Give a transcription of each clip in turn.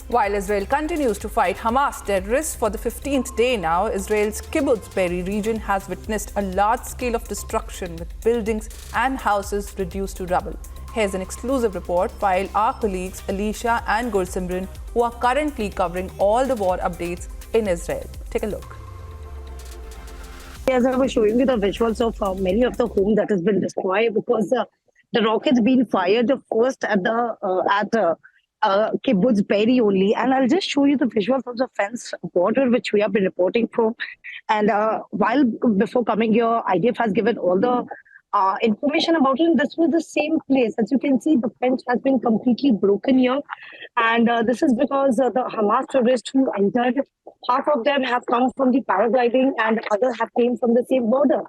While Israel continues to fight Hamas terrorists for the 15th day now, Israel's kibbutz Be'eri region has witnessed a large scale of destruction with buildings and houses reduced to rubble. Here's an exclusive report while our colleagues Alicia and Gursimran, who are currently covering all the war updates in Israel. Take a look. As I was showing you the visuals of many of the homes that has been destroyed because the rockets being fired first at the kibbutz Be'eri only, and I'll just show you the visuals of the fence border which we have been reporting from. And while before coming here, IDF has given all the information about it. This was the same place. As you can see, the fence has been completely broken here, and this is because the Hamas terrorists who entered, half of them have come from the paragliding, and others have came from the same border.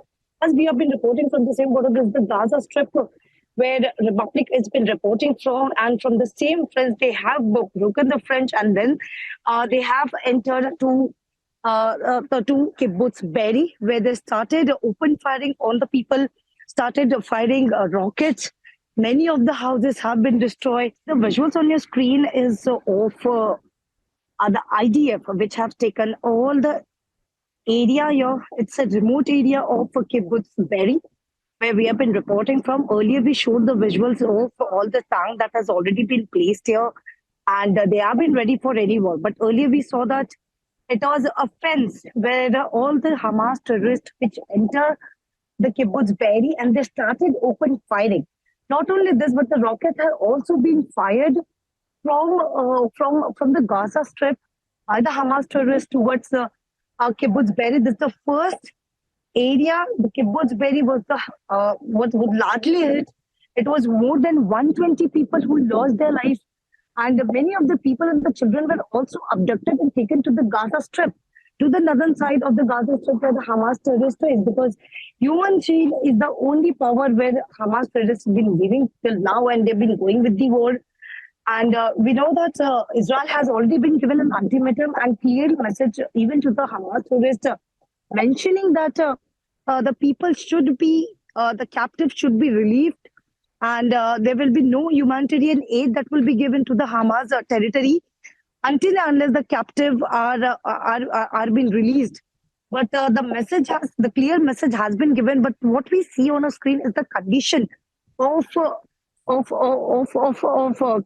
As we have been reporting from the same border, this is the Gaza Strip, where Republic has been reporting from, and from the same French, they have broken the French, and then they have entered to kibbutz Be'eri, where they started open firing on the people, started firing rockets. Many of the houses have been destroyed. The visuals on your screen is of the IDF, which have taken all the area here. It's a remote area of kibbutz Be'eri, where we have been reporting from. Earlier, we showed the visuals of all the tank that has already been placed here, and they have been ready for any war. But earlier, we saw that it was a fence where all the Hamas terrorists which enter the kibbutz Be'eri, and they started open firing. Not only this, but the rockets have also been fired from the Gaza Strip by the Hamas terrorists towards the kibbutz Be'eri. This is the first area. The kibbutz Be'eri was largely hit. It was more than 120 people who lost their life, and many of the people and the children were also abducted and taken to the Gaza Strip, to the northern side of the Gaza Strip where the Hamas terrorists is, because human shield is the only power where Hamas terrorists have been living till now, and they've been going with the war. And we know that Israel has already been given an ultimatum and clear message even to the Hamas terrorists, mentioning that the people should be, the captives should be relieved, and there will be no humanitarian aid that will be given to the Hamas territory until and unless the captive are being released. But the clear message has been given. But what we see on a screen is the condition of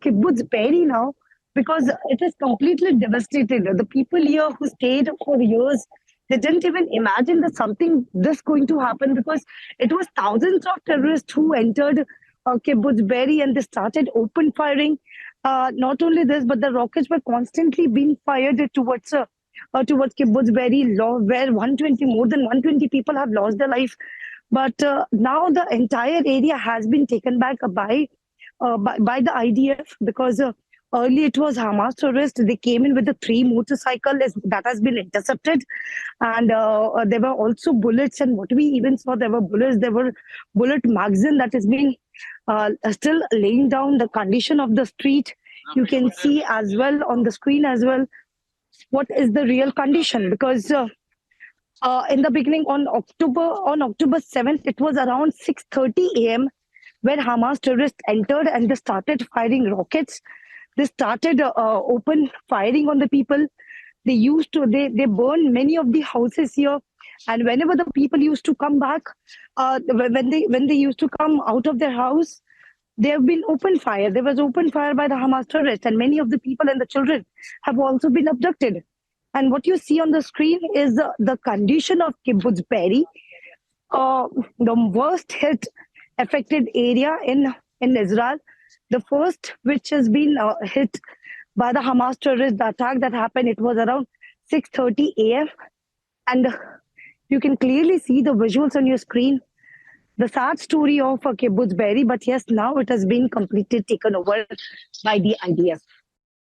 kibbutz Be'eri now, because it is completely devastated. The people here who stayed for years, they didn't even imagine that something this going to happen, because it was thousands of terrorists who entered kibbutz Be'eri, and they started open firing. Not only this, but the rockets were constantly being fired towards kibbutz Be'eri, where more than 120 people have lost their life. But now the entire area has been taken back by the IDF, because earlier it was Hamas terrorists. They came in with the 3 motorcycles that has been intercepted, and there were also bullets. And what we even saw, there were bullets. There were bullet magazine that has been still laying down. The condition of the street, you can see as well on the screen as well what is the real condition, because in the beginning on October 7th, it was around 6:30 a.m. where Hamas terrorists entered and they started firing rockets. They started open firing on the people. They burned many of the houses here, and whenever the people used to come back, when they used to come out of their house, there have been open fire. There was open fire by the Hamas terrorists, and many of the people and the children have also been abducted. And what you see on the screen is the condition of kibbutz Be'eri, the worst hit affected area in Israel. The first which has been hit by the Hamas terrorists, the attack that happened, it was around 6:30 a.m. And you can clearly see the visuals on your screen, the sad story of kibbutz Be'eri. But yes, now it has been completely taken over by the IDF.